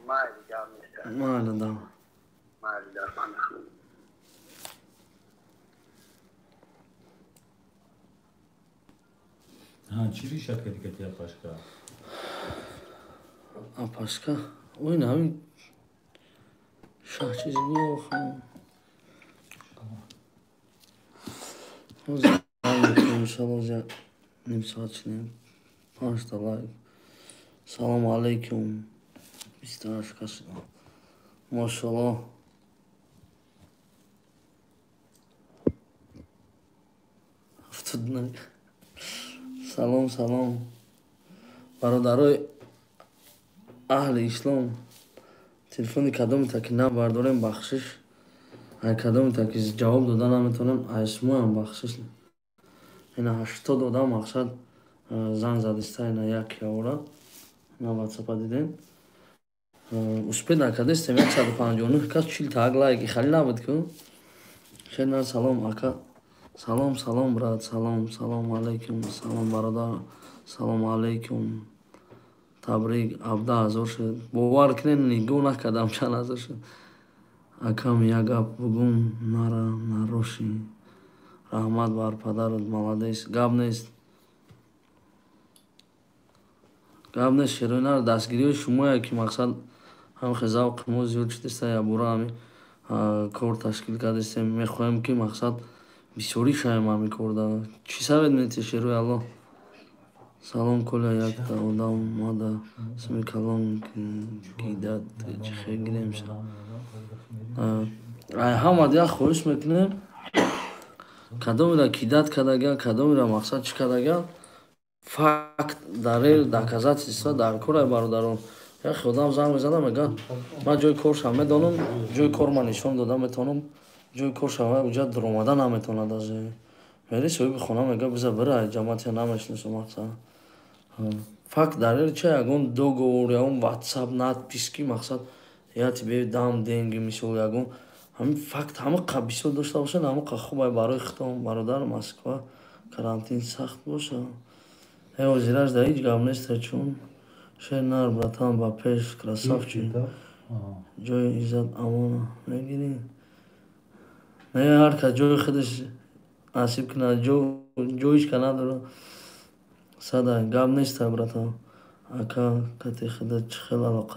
mayli gap نیست. mayli dam. mayli در من. Ha, çiri şirketi ya başka. A başka? Oyun abi. Şah çizimi yok. O zaman inşallah olacak. Nimsaçlıyım. Pançtalar. Selamun aleyküm. Mr. Aşkası. Maşallah. Haftadan. Salom. برادرای اهل اسلام تلفن کدام تا که نبرداریم بخشش هر کدام تا که جواب دادن نمیتونم اسمو هم بخشش اینا 80 دادم مقصد زنگ زدسته اینا یک یورا اینا واتساپ دیدین успех накадестем 159 кас 40 таг лайки хали набуд ку шена салом ака салом брат салом алейкум салом бародар салом алейкум табрик 17000 шуд бовар кунед нигоҳ накардам чанд ҳазор шуд акам як гап бугум нарошӣ раҳмат бар падарат молодец гап нест шероинар дастгирии шумоя ки мақсад ҳамхе завқи мо зиёд шудеста я бура ҳами кор ташкил кардастем мехоҳем ки мақсад бисёрӣ шавем ҳами корда чӣ савед мети шерои алло салом коля якта одам мада исми калон гидат чихе гиремша ҳамад як хоҳиш мекунем кадомира кидат кардаган кадомира мақсад чӣ кардаган факт дарел доказательства дар кора бародарон яхе одам занг мезанам мегӯяд ман ҷои коршам медонам ҷои корман нишон дода метавонам ҷои коршам уҷа дуромада наметавонад аз мери соҳиби хона мегӯяд биза бира ҷамоатия намешиносам мақсад факт дарел ча ягон договор ягон ватсап надписки мақсад я тебе дам деньги мисол ягон ҳамин факт ҳамақа бисёр дошта бошад ҳамақа хуб барои хитом бародар москва карантин сахт бошад ҳозираш дар ҳеҷ гап нест чун шенар братан ба пеш красавчик ҷои иззат амона мегирӣ не ҳар кас ҷои худаш насиб кунад ҷоишка надорад садай гап неста братан ака кати худат чӣ хел алоқа